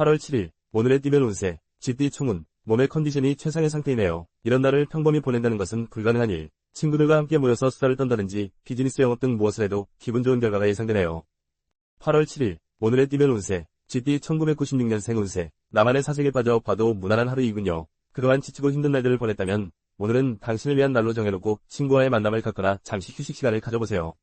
8월 7일, 오늘의 띠별 운세, 쥐띠 총운, 몸의 컨디션이 최상의 상태이네요. 이런 날을 평범히 보낸다는 것은 불가능한 일. 친구들과 함께 모여서 수다를 떤다든지 비즈니스 영업 등 무엇을 해도 기분 좋은 결과가 예상되네요. 8월 7일, 오늘의 띠별 운세, 쥐띠 1996년생 운세, 나만의 사색에 빠져 봐도 무난한 하루이군요. 그동안 지치고 힘든 날들을 보냈다면 오늘은 당신을 위한 날로 정해놓고 친구와의 만남을 갖거나 잠시 휴식 시간을 가져보세요.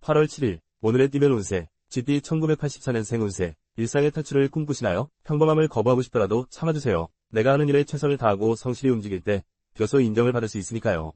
8월 7일, 오늘의 띠별 운세, 쥐띠 1984년생 운세, 일상의 탈출을 꿈꾸시나요? 평범함을 거부하고 싶더라도 참아주세요. 내가 하는 일에 최선을 다하고 성실히 움직일 때 비로소 인정을 받을 수 있으니까요.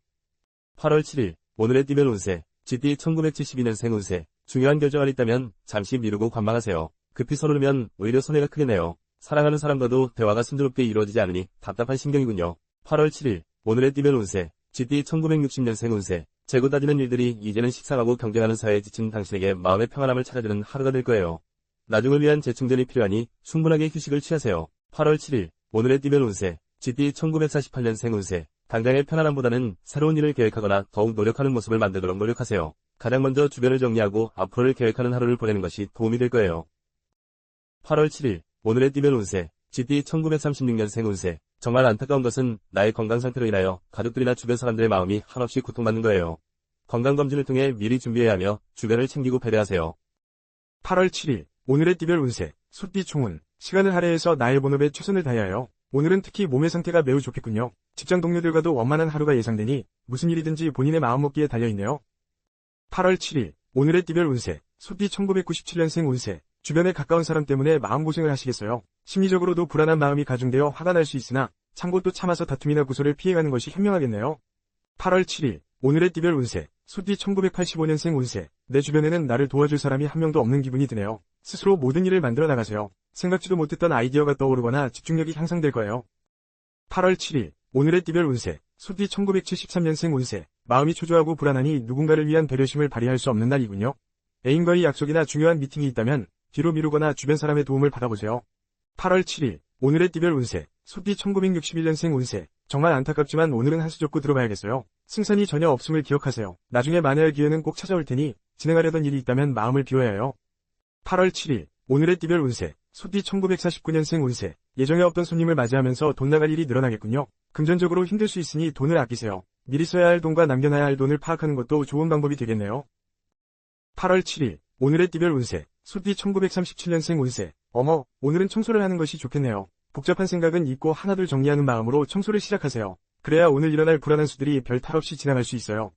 8월 7일, 오늘의 띠별 운세, 쥐띠 1972년생 운세, 중요한 결정을 있다면 잠시 미루고 관망하세요. 급히 서두르면 오히려 손해가 크겠네요. 사랑하는 사람과도 대화가 순조롭게 이루어지지 않으니 답답한 심경이군요. 8월 7일, 오늘의 띠별 운세, 쥐띠 1960년생 운세, 재고 따지는 일들이 이제는 식상하고 경쟁하는 사회에 지친 당신에게 마음의 평안함을 찾아주는 하루가 될 거예요. 나중을 위한 재충전이 필요하니 충분하게 휴식을 취하세요. 8월 7일, 오늘의 띠별 운세, 쥐띠 1948년생 운세, 당장의 편안함보다는 새로운 일을 계획하거나 더욱 노력하는 모습을 만들도록 노력하세요. 가장 먼저 주변을 정리하고 앞으로를 계획하는 하루를 보내는 것이 도움이 될 거예요. 8월 7일, 오늘의 띠별 운세, 쥐띠 1936년생 운세, 정말 안타까운 것은 나의 건강 상태로 인하여 가족들이나 주변 사람들의 마음이 한없이 고통받는 거예요. 건강검진을 통해 미리 준비해야 하며 주변을 챙기고 배려하세요. 8월 7일, 오늘의 띠별 운세, 소띠 총운, 시간을 할애해서 나의 본업에 최선을 다해요. 오늘은 특히 몸의 상태가 매우 좋겠군요. 직장 동료들과도 원만한 하루가 예상되니 무슨 일이든지 본인의 마음먹기에 달려있네요. 8월 7일, 오늘의 띠별 운세, 소띠 1997년생 운세, 주변에 가까운 사람 때문에 마음고생을 하시겠어요. 심리적으로도 불안한 마음이 가중되어 화가 날 수 있으나 참고 또 참아서 다툼이나 구설을 피해가는 것이 현명하겠네요. 8월 7일, 오늘의 띠별 운세, 소띠 1985년생 운세, 내 주변에는 나를 도와줄 사람이 한 명도 없는 기분이 드네요. 스스로 모든 일을 만들어 나가세요. 생각지도 못했던 아이디어가 떠오르거나 집중력이 향상될 거예요. 8월 7일, 오늘의 띠별 운세, 소띠 1973년생 운세, 마음이 초조하고 불안하니 누군가를 위한 배려심을 발휘할 수 없는 날이군요. 애인과의 약속이나 중요한 미팅이 있다면 뒤로 미루거나 주변 사람의 도움을 받아보세요. 8월 7일, 오늘의 띠별 운세, 소띠 1961년생 운세, 정말 안타깝지만 오늘은 한수 접고 들어봐야겠어요. 승산이 전혀 없음을 기억하세요. 나중에 만회할 기회는 꼭 찾아올 테니 진행하려던 일이 있다면 마음을 비워야 해요. 8월 7일, 오늘의 띠별 운세, 소띠 1949년생 운세, 예정에 없던 손님을 맞이하면서 돈 나갈 일이 늘어나겠군요. 금전적으로 힘들 수 있으니 돈을 아끼세요. 미리 써야 할 돈과 남겨놔야 할 돈을 파악하는 것도 좋은 방법이 되겠네요. 8월 7일, 오늘의 띠별 운세, 소띠 1937년생 운세, 어머, 오늘은 청소를 하는 것이 좋겠네요. 복잡한 생각은 잊고 하나둘 정리하는 마음으로 청소를 시작하세요. 그래야 오늘 일어날 불안한 수들이 별 탈 없이 지나갈 수 있어요.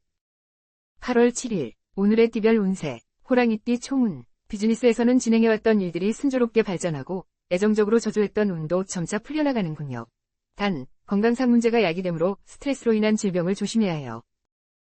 8월 7일, 오늘의 띠별 운세, 호랑이띠 총운, 비즈니스에서는 진행해왔던 일들이 순조롭게 발전하고 애정적으로 저조했던 운도 점차 풀려나가는군요. 단, 건강상 문제가 야기되므로 스트레스로 인한 질병을 조심해야 해요.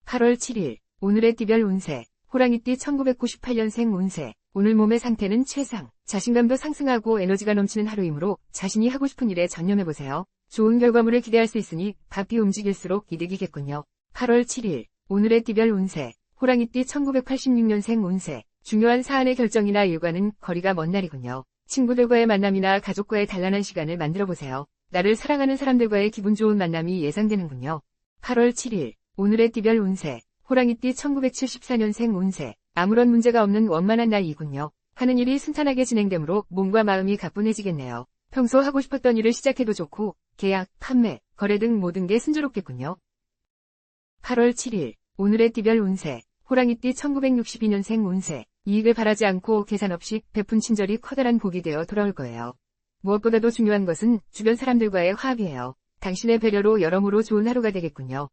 8월 7일, 오늘의 띠별 운세, 호랑이띠 1998년생 운세, 오늘 몸의 상태는 최상, 자신감도 상승하고 에너지가 넘치는 하루이므로 자신이 하고 싶은 일에 전념해보세요. 좋은 결과물을 기대할 수 있으니 바삐 움직일수록 이득이겠군요. 8월 7일, 오늘의 띠별 운세, 호랑이띠 1986년생 운세, 중요한 사안의 결정이나 일과는 거리가 먼 날이군요. 친구들과의 만남이나 가족과의 단란한 시간을 만들어보세요. 나를 사랑하는 사람들과의 기분 좋은 만남이 예상되는군요. 8월 7일, 오늘의 띠별 운세, 호랑이띠 1974년생 운세, 아무런 문제가 없는 원만한 날이군요. 하는 일이 순탄하게 진행되므로 몸과 마음이 가뿐해지겠네요. 평소 하고 싶었던 일을 시작해도 좋고 계약, 판매, 거래 등 모든 게 순조롭겠군요. 8월 7일, 오늘의 띠별 운세, 호랑이띠 1962년생 운세, 이익을 바라지 않고 계산 없이 베푼 친절이 커다란 복이 되어 돌아올 거예요. 무엇보다도 중요한 것은 주변 사람들과의 화합이에요. 당신의 배려로 여러모로 좋은 하루가 되겠군요.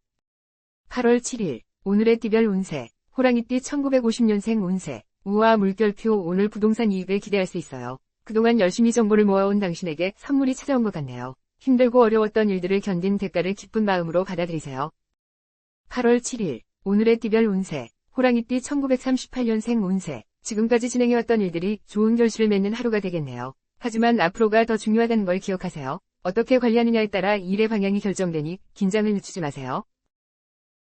8월 7일, 오늘의 띠별 운세, 호랑이띠 1950년생 운세, 우와 물결표 오늘 부동산 이익을 기대할 수 있어요. 그동안 열심히 정보를 모아온 당신에게 선물이 찾아온 것 같네요. 힘들고 어려웠던 일들을 견딘 대가를 기쁜 마음으로 받아들이세요. 8월 7일, 오늘의 띠별 운세, 호랑이띠 1938년생 운세, 지금까지 진행해왔던 일들이 좋은 결실을 맺는 하루가 되겠네요. 하지만 앞으로가 더 중요하다는 걸 기억하세요. 어떻게 관리하느냐에 따라 일의 방향이 결정되니 긴장을 늦추지 마세요.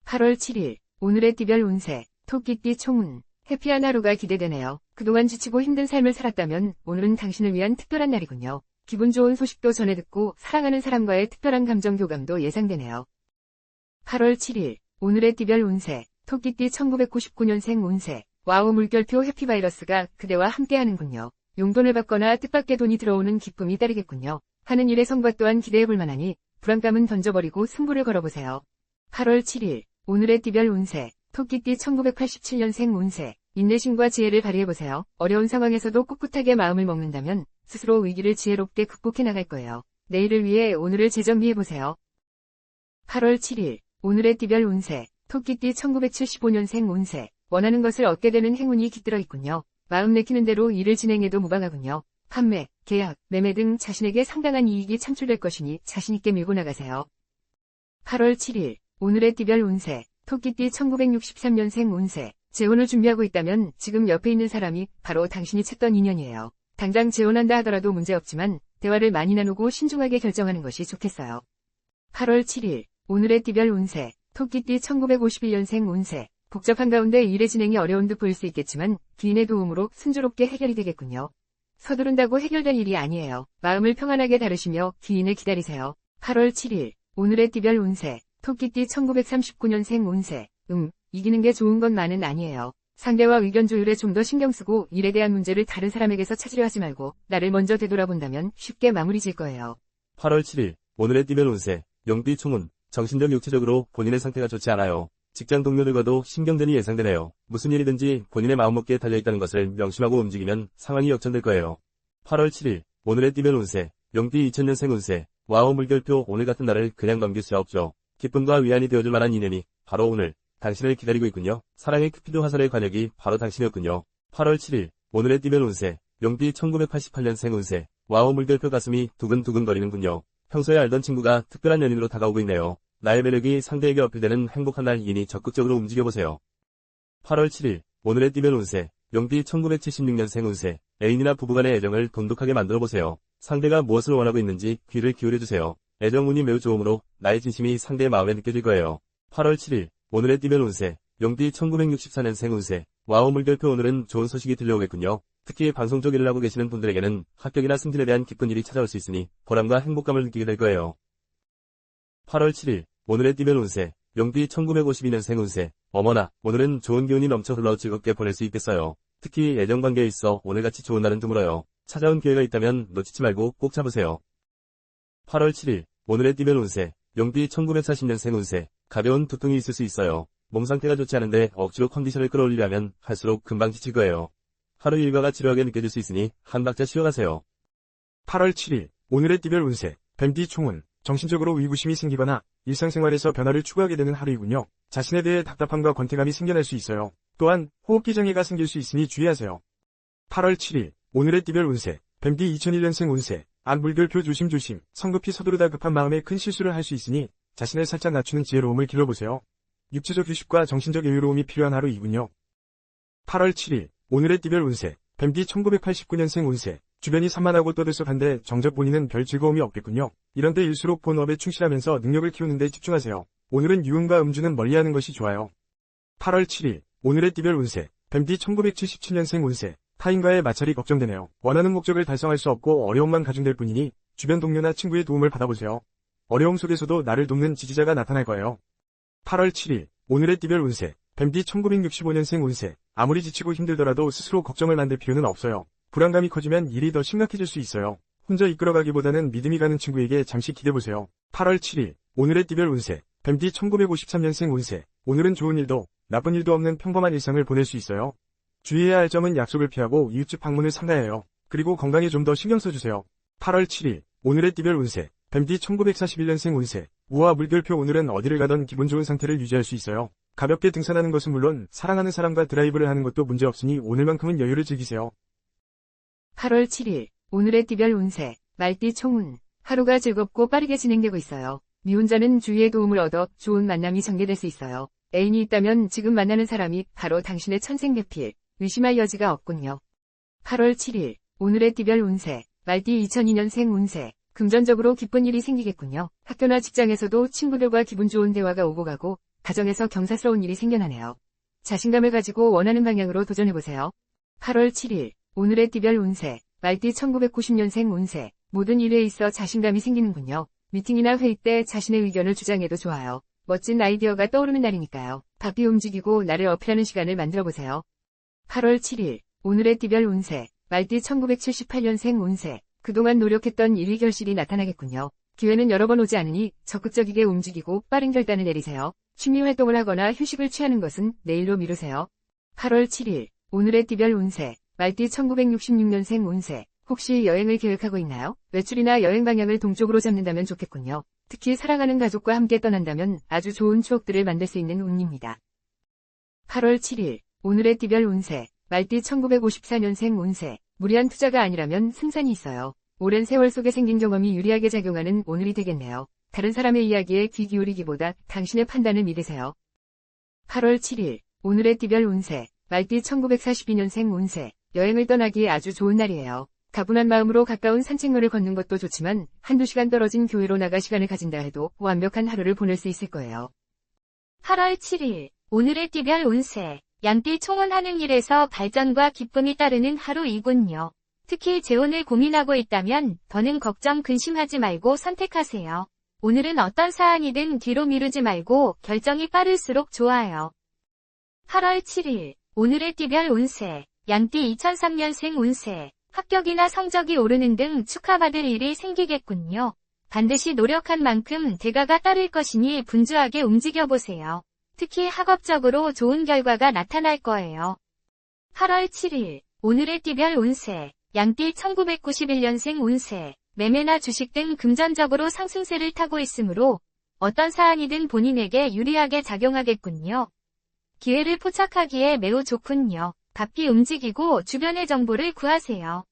8월 7일, 오늘의 띠별 운세, 토끼띠 총운, 해피한 하루가 기대되네요. 그동안 지치고 힘든 삶을 살았다면 오늘은 당신을 위한 특별한 날이군요. 기분 좋은 소식도 전해 듣고 사랑하는 사람과의 특별한 감정 교감도 예상되네요. 8월 7일, 오늘의 띠별 운세, 토끼띠 1999년생 운세, 와우 물결표 해피바이러스가 그대와 함께하는군요. 용돈을 받거나 뜻밖의 돈이 들어오는 기쁨이 따르겠군요. 하는 일의 성과 또한 기대해볼 만하니 불안감은 던져버리고 승부를 걸어보세요. 8월 7일 오늘의 띠별 운세 토끼띠 1987년생 운세 인내심과 지혜를 발휘해보세요. 어려운 상황에서도 꿋꿋하게 마음을 먹는다면 스스로 위기를 지혜롭게 극복해 나갈 거예요. 내일을 위해 오늘을 재정비해보세요. 8월 7일 오늘의 띠별 운세 토끼띠 1975년생 운세 원하는 것을 얻게 되는 행운이 깃들어 있군요. 마음 내키는 대로 일을 진행해도 무방하군요. 판매, 계약, 매매 등 자신에게 상당한 이익이 창출될 것이니 자신있게 밀고 나가세요. 8월 7일 오늘의 띠별 운세 토끼띠 1963년생 운세 재혼을 준비하고 있다면 지금 옆에 있는 사람이 바로 당신이 찾던 인연이에요. 당장 재혼한다 하더라도 문제없지만 대화를 많이 나누고 신중하게 결정하는 것이 좋겠어요. 8월 7일 오늘의 띠별 운세 토끼띠 1951년생 운세 복잡한 가운데 일의 진행이 어려운 듯 보일 수 있겠지만 귀인의 도움으로 순조롭게 해결이 되겠군요. 서두른다고 해결될 일이 아니에요. 마음을 평안하게 다루시며 귀인을 기다리세요. 8월 7일 오늘의 띠별 운세 토끼띠 1939년생 운세 이기는 게 좋은 것만은 아니에요. 상대와 의견 조율에 좀 더 신경 쓰고 일에 대한 문제를 다른 사람에게서 찾으려 하지 말고 나를 먼저 되돌아본다면 쉽게 마무리 질 거예요. 8월 7일 오늘의 띠별 운세 용띠 총운 정신적 육체적으로 본인의 상태가 좋지 않아요. 직장 동료들과도 신경전이 예상되네요. 무슨 일이든지 본인의 마음먹기에 달려있다는 것을 명심하고 움직이면 상황이 역전될 거예요. 8월 7일 오늘의 띠별 운세 용띠 2000년생 운세 와우 물결표 오늘 같은 날을 그냥 넘길 수 없죠. 기쁨과 위안이 되어줄 만한 인연이 바로 오늘 당신을 기다리고 있군요. 사랑의 크피도 화살의 관역이 바로 당신이었군요. 8월 7일 오늘의 띠별 운세 용띠 1988년생 운세 와우 물결표 가슴이 두근두근거리는군요. 평소에 알던 친구가 특별한 연인으로 다가오고 있네요. 나의 매력이 상대에게 어필되는 행복한 날이니 적극적으로 움직여보세요. 8월 7일 오늘의 띠별 운세 용띠 1976년생 운세 애인이나 부부간의 애정을 돈독하게 만들어보세요. 상대가 무엇을 원하고 있는지 귀를 기울여주세요. 애정운이 매우 좋으므로 나의 진심이 상대의 마음에 느껴질 거예요. 8월 7일 오늘의 띠별 운세 용띠 1964년생 운세 와우 물결표 오늘은 좋은 소식이 들려오겠군요. 특히 방송 쪽 일을 하고 계시는 분들에게는 합격이나 승진에 대한 기쁜 일이 찾아올 수 있으니 보람과 행복감을 느끼게 될 거예요. 8월 7일 오늘의 띠별 운세 용띠 1952년생 운세 어머나 오늘은 좋은 기운이 넘쳐 흘러 즐겁게 보낼 수 있겠어요. 특히 애정관계에 있어 오늘같이 좋은 날은 드물어요. 찾아온 기회가 있다면 놓치지 말고 꼭 잡으세요. 8월 7일 오늘의 띠별 운세 용띠 1940년생 운세 가벼운 두통이 있을 수 있어요. 몸 상태가 좋지 않은데 억지로 컨디션을 끌어올리려면 할수록 금방 지칠 거예요. 하루 일과가 지루하게 느껴질 수 있으니 한 박자 쉬어가세요. 8월 7일 오늘의 띠별 운세 뱀띠 총운 정신적으로 의구심이 생기거나 일상생활에서 변화를 추구하게 되는 하루이군요. 자신에 대해 답답함과 권태감이 생겨날 수 있어요. 또한 호흡기 장애가 생길 수 있으니 주의하세요. 8월 7일 오늘의 띠별 운세 뱀띠 2001년생 운세 안 물결표 조심조심 성급히 서두르다 급한 마음에 큰 실수를 할 수 있으니 자신을 살짝 낮추는 지혜로움을 길러보세요. 육체적 휴식과 정신적 여유로움이 필요한 하루이군요. 8월 7일 오늘의 띠별 운세 뱀띠 1989년생 운세 주변이 산만하고 떠들썩한데 정작 본인은 별 즐거움이 없겠군요. 이런 때일수록 본업에 충실하면서 능력을 키우는 데 집중하세요. 오늘은 유흥과 음주는 멀리하는 것이 좋아요. 8월 7일 오늘의 띠별 운세 뱀띠 1977년생 운세 타인과의 마찰이 걱정되네요. 원하는 목적을 달성할 수 없고 어려움만 가중될 뿐이니 주변 동료나 친구의 도움을 받아보세요. 어려움 속에서도 나를 돕는 지지자가 나타날 거예요. 8월 7일 오늘의 띠별 운세 뱀띠 1965년생 운세 아무리 지치고 힘들더라도 스스로 걱정을 만들 필요는 없어요. 불안감이 커지면 일이 더 심각해질 수 있어요. 혼자 이끌어가기보다는 믿음이 가는 친구에게 잠시 기대보세요. 8월 7일 오늘의 띠별 운세 뱀띠 1953년생 운세 오늘은 좋은 일도 나쁜 일도 없는 평범한 일상을 보낼 수 있어요. 주의해야 할 점은 약속을 피하고 이웃집 방문을 삼가해요. 그리고 건강에 좀 더 신경 써주세요. 8월 7일 오늘의 띠별 운세 뱀띠 1941년생 운세 우와 물결표 오늘은 어디를 가던 기분 좋은 상태를 유지할 수 있어요. 가볍게 등산하는 것은 물론 사랑하는 사람과 드라이브를 하는 것도 문제없으니 오늘만큼은 여유를 즐기세요. 8월 7일 오늘의 띠별 운세 말띠 총운 하루가 즐겁고 빠르게 진행되고 있어요. 미혼자는 주위의 도움을 얻어 좋은 만남이 전개될 수 있어요. 애인이 있다면 지금 만나는 사람이 바로 당신의 천생배필 의심할 여지가 없군요. 8월 7일 오늘의 띠별 운세 말띠 2002년생 운세 금전적으로 기쁜 일이 생기겠군요. 학교나 직장에서도 친구들과 기분 좋은 대화가 오고 가고 가정에서 경사스러운 일이 생겨나네요. 자신감을 가지고 원하는 방향으로 도전해보세요. 8월 7일 오늘의 띠별 운세 말띠 1990년생 운세 모든 일에 있어 자신감이 생기는군요. 미팅이나 회의 때 자신의 의견을 주장해도 좋아요. 멋진 아이디어가 떠오르는 날이니까요. 바삐 움직이고 나를 어필하는 시간을 만들어보세요. 8월 7일 오늘의 띠별 운세 말띠 1978년생 운세. 그동안 노력했던 일위 결실이 나타나겠군요. 기회는 여러 번 오지 않으니 적극적이게 움직이고 빠른 결단을 내리세요. 취미 활동을 하거나 휴식을 취하는 것은 내일로 미루세요. 8월 7일. 오늘의 띠별 운세. 말띠 1966년생 운세. 혹시 여행을 계획하고 있나요? 외출이나 여행 방향을 동쪽으로 잡는다면 좋겠군요. 특히 사랑하는 가족과 함께 떠난다면 아주 좋은 추억들을 만들 수 있는 운입니다. 8월 7일. 오늘의 띠별 운세. 말띠 1954년생 운세. 무리한 투자가 아니라면 승산이 있어요. 오랜 세월 속에 생긴 경험이 유리하게 작용하는 오늘이 되겠네요. 다른 사람의 이야기에 귀 기울이기보다 당신의 판단을 믿으세요. 8월 7일. 오늘의 띠별 운세. 말띠 1942년생 운세. 여행을 떠나기에 아주 좋은 날이에요. 가분한 마음으로 가까운 산책로를 걷는 것도 좋지만 한두 시간 떨어진 교회로 나가 시간을 가진다 해도 완벽한 하루를 보낼 수 있을 거예요. 8월 7일. 오늘의 띠별 운세. 양띠 총혼하는 일에서 발전과 기쁨이 따르는 하루이군요. 특히 재혼을 고민하고 있다면 더는 걱정 근심하지 말고 선택하세요. 오늘은 어떤 사안이든 뒤로 미루지 말고 결정이 빠를수록 좋아요. 8월 7일. 오늘의 띠별 운세. 양띠 2003년생 운세. 합격이나 성적이 오르는 등 축하받을 일이 생기겠군요. 반드시 노력한 만큼 대가가 따를 것이니 분주하게 움직여보세요. 특히 학업적으로 좋은 결과가 나타날 거예요. 8월 7일. 오늘의 띠별 운세. 양띠 1991년생 운세. 매매나 주식 등 금전적으로 상승세를 타고 있으므로 어떤 사안이든 본인에게 유리하게 작용하겠군요. 기회를 포착하기에 매우 좋군요. 바삐 움직이고 주변의 정보를 구하세요.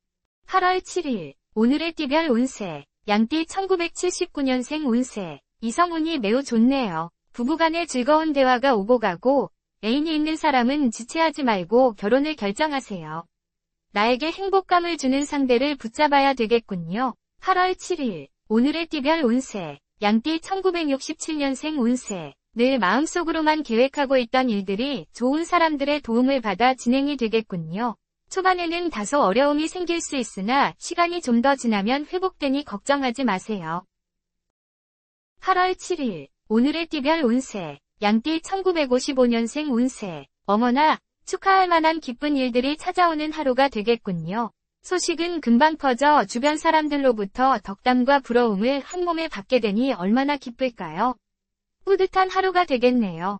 8월 7일. 오늘의 띠별 운세. 양띠 1979년생 운세. 이성운이 매우 좋네요. 부부간의 즐거운 대화가 오고 가고 애인이 있는 사람은 지체하지 말고 결혼을 결정하세요. 나에게 행복감을 주는 상대를 붙잡아야 되겠군요. 8월 7일. 오늘의 띠별 운세. 양띠 1967년생 운세. 늘 마음속으로만 계획하고 있던 일들이 좋은 사람들의 도움을 받아 진행이 되겠군요. 초반에는 다소 어려움이 생길 수 있으나 시간이 좀 더 지나면 회복되니 걱정하지 마세요. 8월 7일. 오늘의 띠별 운세. 양띠 1955년생 운세. 어머나, 축하할 만한 기쁜 일들이 찾아오는 하루가 되겠군요. 소식은 금방 퍼져 주변 사람들로부터 덕담과 부러움을 한몸에 받게 되니 얼마나 기쁠까요? 뿌듯한 하루가 되겠네요.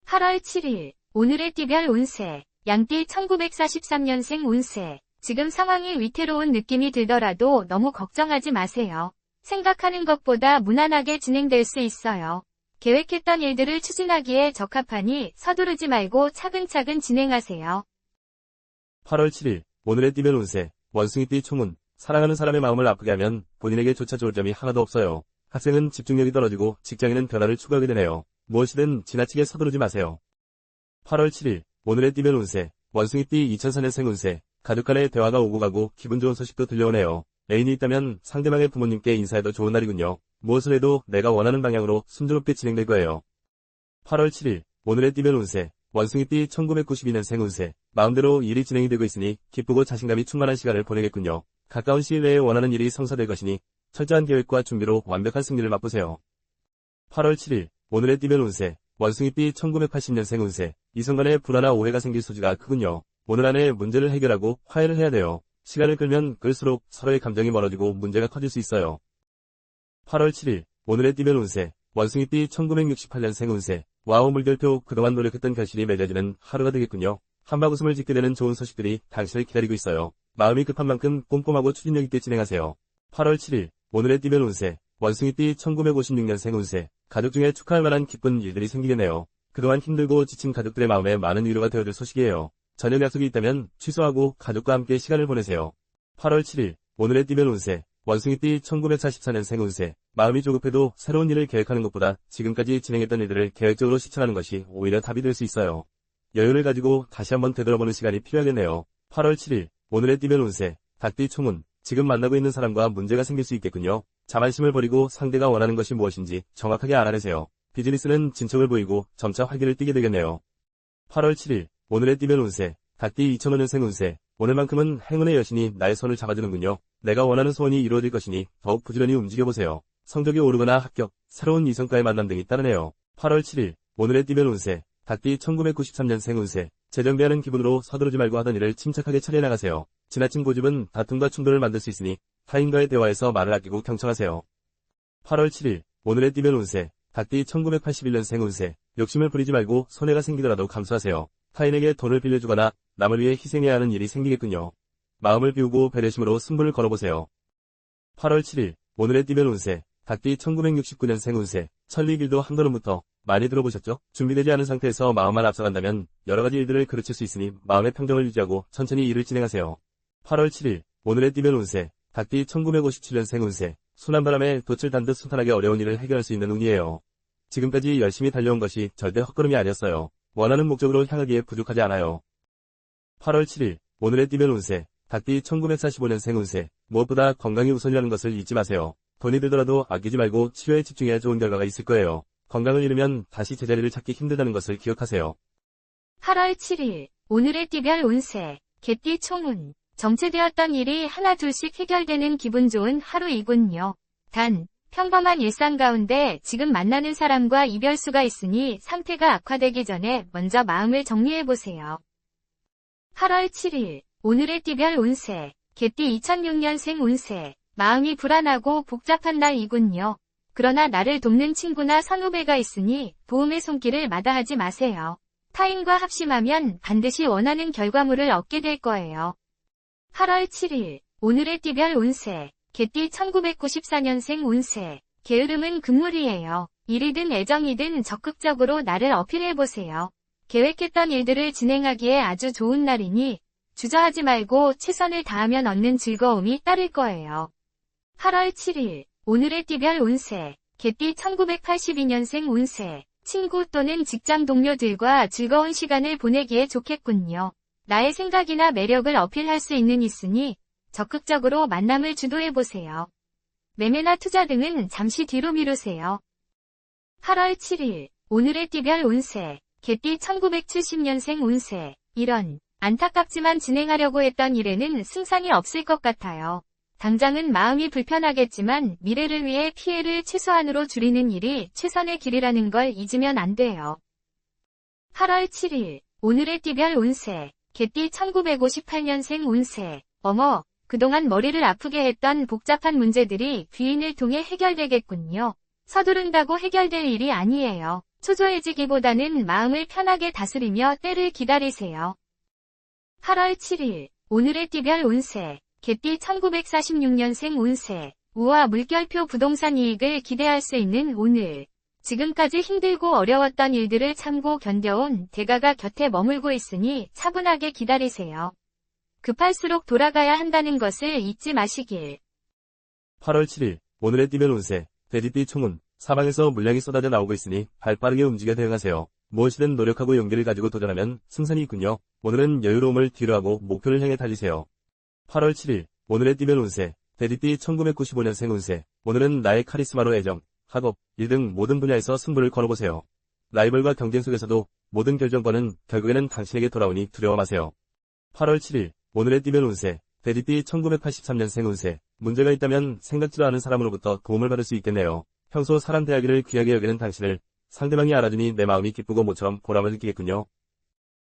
8월 7일. 오늘의 띠별 운세. 양띠 1943년생 운세. 지금 상황이 위태로운 느낌이 들더라도 너무 걱정하지 마세요. 생각하는 것보다 무난하게 진행될 수 있어요. 계획했던 일들을 추진하기에 적합하니 서두르지 말고 차근차근 진행하세요. 8월 7일. 오늘의 띠별 운세. 원숭이띠 총운. 사랑하는 사람의 마음을 아프게 하면 본인에게 조차 좋을 점이 하나도 없어요. 학생은 집중력이 떨어지고 직장인은 변화를 추구하게 되네요. 무엇이든 지나치게 서두르지 마세요. 8월 7일. 오늘의 띠별 운세. 원숭이띠 2004년생 운세. 가족 간의 대화가 오고 가고 기분 좋은 소식도 들려오네요. 애인이 있다면 상대방의 부모님께 인사해도 좋은 날이군요. 무엇을 해도 내가 원하는 방향으로 순조롭게 진행될 거예요. 8월 7일. 오늘의 띠별 운세. 원숭이띠 1992년생 운세. 마음대로 일이 진행이 되고 있으니 기쁘고 자신감이 충만한 시간을 보내겠군요. 가까운 시일 내에 원하는 일이 성사될 것이니 철저한 계획과 준비로 완벽한 승리를 맛보세요. 8월 7일. 오늘의 띠별 운세. 원숭이띠 1980년생 운세. 이성 간의 불화나 오해가 생길 소지가 크군요. 오늘 안에 문제를 해결하고 화해를 해야 돼요. 시간을 끌면 끌수록 서로의 감정이 멀어지고 문제가 커질 수 있어요. 8월 7일. 오늘의 띠별 운세. 원숭이띠 1968년생 운세. 와우 물결표. 그동안 노력했던 결실이 맺어지는 하루가 되겠군요. 한바구음을 짓게 되는 좋은 소식들이 당신을 기다리고 있어요. 마음이 급한 만큼 꼼꼼하고 추진력 있게 진행하세요. 8월 7일. 오늘의 띠별 운세. 원숭이띠 1956년생 운세. 가족 중에 축하할 만한 기쁜 일들이 생기겠네요. 그동안 힘들고 지친 가족들의 마음에 많은 위로가 되어줄 소식이에요. 저녁 약속이 있다면 취소하고 가족과 함께 시간을 보내세요. 8월 7일. 오늘의 띠별 운세. 원숭이띠 1944년생 운세. 마음이 조급해도 새로운 일을 계획하는 것보다 지금까지 진행했던 일들을 계획적으로 실천하는 것이 오히려 답이 될 수 있어요. 여유를 가지고 다시 한번 되돌아보는 시간이 필요하겠네요. 8월 7일. 오늘의 띠별 운세. 닭띠 총운. 지금 만나고 있는 사람과 문제가 생길 수 있겠군요. 자만심을 버리고 상대가 원하는 것이 무엇인지 정확하게 알아내세요. 비즈니스는 진척을 보이고 점차 활기를 띠게 되겠네요. 8월 7일. 오늘의 띠별 운세. 닭띠 2005년생 운세. 오늘만큼은 행운의 여신이 나의 손을 잡아주는군요. 내가 원하는 소원이 이루어질 것이니 더욱 부지런히 움직여보세요. 성적이 오르거나 합격, 새로운 이성과의 만남 등이 따르네요. 8월 7일. 오늘의 띠별 운세. 닭띠 1993년생 운세. 재정비하는 기분으로 서두르지 말고 하던 일을 침착하게 처리해 나가세요. 지나친 고집은 다툼과 충돌을 만들 수 있으니 타인과의 대화에서 말을 아끼고 경청하세요. 8월 7일 오늘의 띠별 운세 닭띠 1981년생 운세 욕심을 부리지 말고 손해가 생기더라도 감수하세요. 타인에게 돈을 빌려주거나 남을 위해 희생해야 하는 일이 생기겠군요. 마음을 비우고 배려심으로 승부를 걸어보세요. 8월 7일 오늘의 띠별 운세 닭띠 1969년생 운세 천리길도 한 걸음부터 많이 들어보셨죠? 준비되지 않은 상태에서 마음만 앞서간다면 여러가지 일들을 그르칠 수 있으니 마음의 평정을 유지하고 천천히 일을 진행하세요. 8월 7일 오늘의 띠별 운세 닭띠 1957년생 운세 순한 바람에 돛을 단 듯 순탄하게 어려운 일을 해결할 수 있는 운이에요. 지금까지 열심히 달려온 것이 절대 헛걸음이 아니었어요. 원하는 목적으로 향하기에 부족하지 않아요. 8월 7일 오늘의 띠별 운세 닭띠 1945년생 운세 무엇보다 건강이 우선이라는 것을 잊지 마세요. 돈이 들더라도 아끼지 말고 치료에 집중해야 좋은 결과가 있을 거예요. 건강을 잃으면 다시 제자리를 찾기 힘들다는 것을 기억하세요. 8월 7일 오늘의 띠별 운세 개띠 총운 정체되었던 일이 하나 둘씩 해결되는 기분 좋은 하루이군요. 단 평범한 일상 가운데 지금 만나는 사람과 이별수가 있으니 상태가 악화되기 전에 먼저 마음을 정리해보세요. 8월 7일 오늘의 띠별 운세 개띠 2006년생 운세 마음이 불안하고 복잡한 날이군요. 그러나 나를 돕는 친구나 선후배가 있으니 도움의 손길을 마다하지 마세요. 타인과 합심하면 반드시 원하는 결과물을 얻게 될 거예요. 8월 7일 오늘의 띠별 운세 개띠 1994년생 운세 게으름은 금물이에요. 일이든 애정이든 적극적으로 나를 어필해보세요. 계획했던 일들을 진행하기에 아주 좋은 날이니 주저하지 말고 최선을 다하면 얻는 즐거움이 따를 거예요. 8월 7일 오늘의 띠별 운세 개띠 1982년생 운세 친구 또는 직장 동료들과 즐거운 시간을 보내기에 좋겠군요. 나의 생각이나 매력을 어필할 수 있으니 적극적으로 만남을 주도해보세요. 매매나 투자 등은 잠시 뒤로 미루세요. 8월 7일 오늘의 띠별 운세 개띠 1970년생 운세 이런 안타깝지만 진행하려고 했던 일에는 승산이 없을 것 같아요. 당장은 마음이 불편하겠지만 미래를 위해 피해를 최소한으로 줄이는 일이 최선의 길이라는 걸 잊으면 안 돼요. 8월 7일 오늘의 띠별 운세 개띠 1958년생 운세 어머 그동안 머리를 아프게 했던 복잡한 문제들이 귀인을 통해 해결되겠군요. 서두른다고 해결될 일이 아니에요. 초조해지기보다는 마음을 편하게 다스리며 때를 기다리세요. 8월 7일 오늘의 띠별 운세 개띠 1946년생 운세 우와 물결표 부동산 이익을 기대할 수 있는 오늘 지금까지 힘들고 어려웠던 일들을 참고 견뎌온 대가가 곁에 머물고 있으니 차분하게 기다리세요. 급할수록 돌아가야 한다는 것을 잊지 마시길. 8월 7일 오늘의 띠별 운세 돼지띠 총운 사방에서 물량이 쏟아져 나오고 있으니 발빠르게 움직여 대응하세요. 무엇이든 노력하고 용기를 가지고 도전하면 승산이 있군요. 오늘은 여유로움을 뒤로하고 목표를 향해 달리세요. 8월 7일 오늘의 띠별 운세 돼지띠 1995년생 운세 오늘은 나의 카리스마로 애정, 학업, 일 등 모든 분야에서 승부를 걸어보세요. 라이벌과 경쟁 속에서도 모든 결정권은 결국에는 당신에게 돌아오니 두려워 마세요. 8월 7일 오늘의 띠별 운세 돼지띠 1983년생 운세 문제가 있다면 생각지도 않은 사람으로부터 도움을 받을 수 있겠네요. 평소 사람 대하기를 귀하게 여기는 당신을 상대방이 알아주니 내 마음이 기쁘고 모처럼 보람을 느끼겠군요.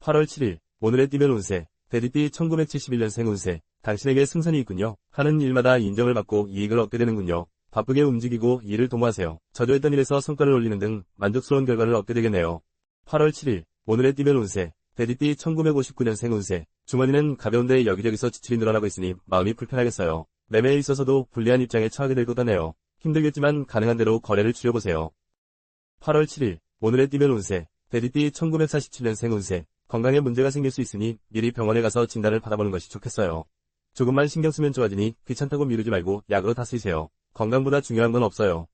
8월 7일 오늘의 띠별 운세 돼지띠 1971년생 운세 당신에게 승산이 있군요. 하는 일마다 인정을 받고 이익을 얻게 되는군요. 바쁘게 움직이고 일을 도모하세요. 저조했던 일에서 성과를 올리는 등 만족스러운 결과를 얻게 되겠네요. 8월 7일 오늘의 띠별 운세 돼지띠 1959년생 운세 주머니는 가벼운데 여기저기서 지출이 늘어나고 있으니 마음이 불편하겠어요. 매매에 있어서도 불리한 입장에 처하게 될 것 같네요. 힘들겠지만 가능한 대로 거래를 줄여보세요. 8월 7일 오늘의 띠별 운세 돼지띠 1947년생 운세 건강에 문제가 생길 수 있으니 미리 병원에 가서 진단을 받아보는 것이 좋겠어요. 조금만 신경 쓰면 좋아지니 귀찮다고 미루지 말고 약으로 다스리세요. 건강보다 중요한 건 없어요.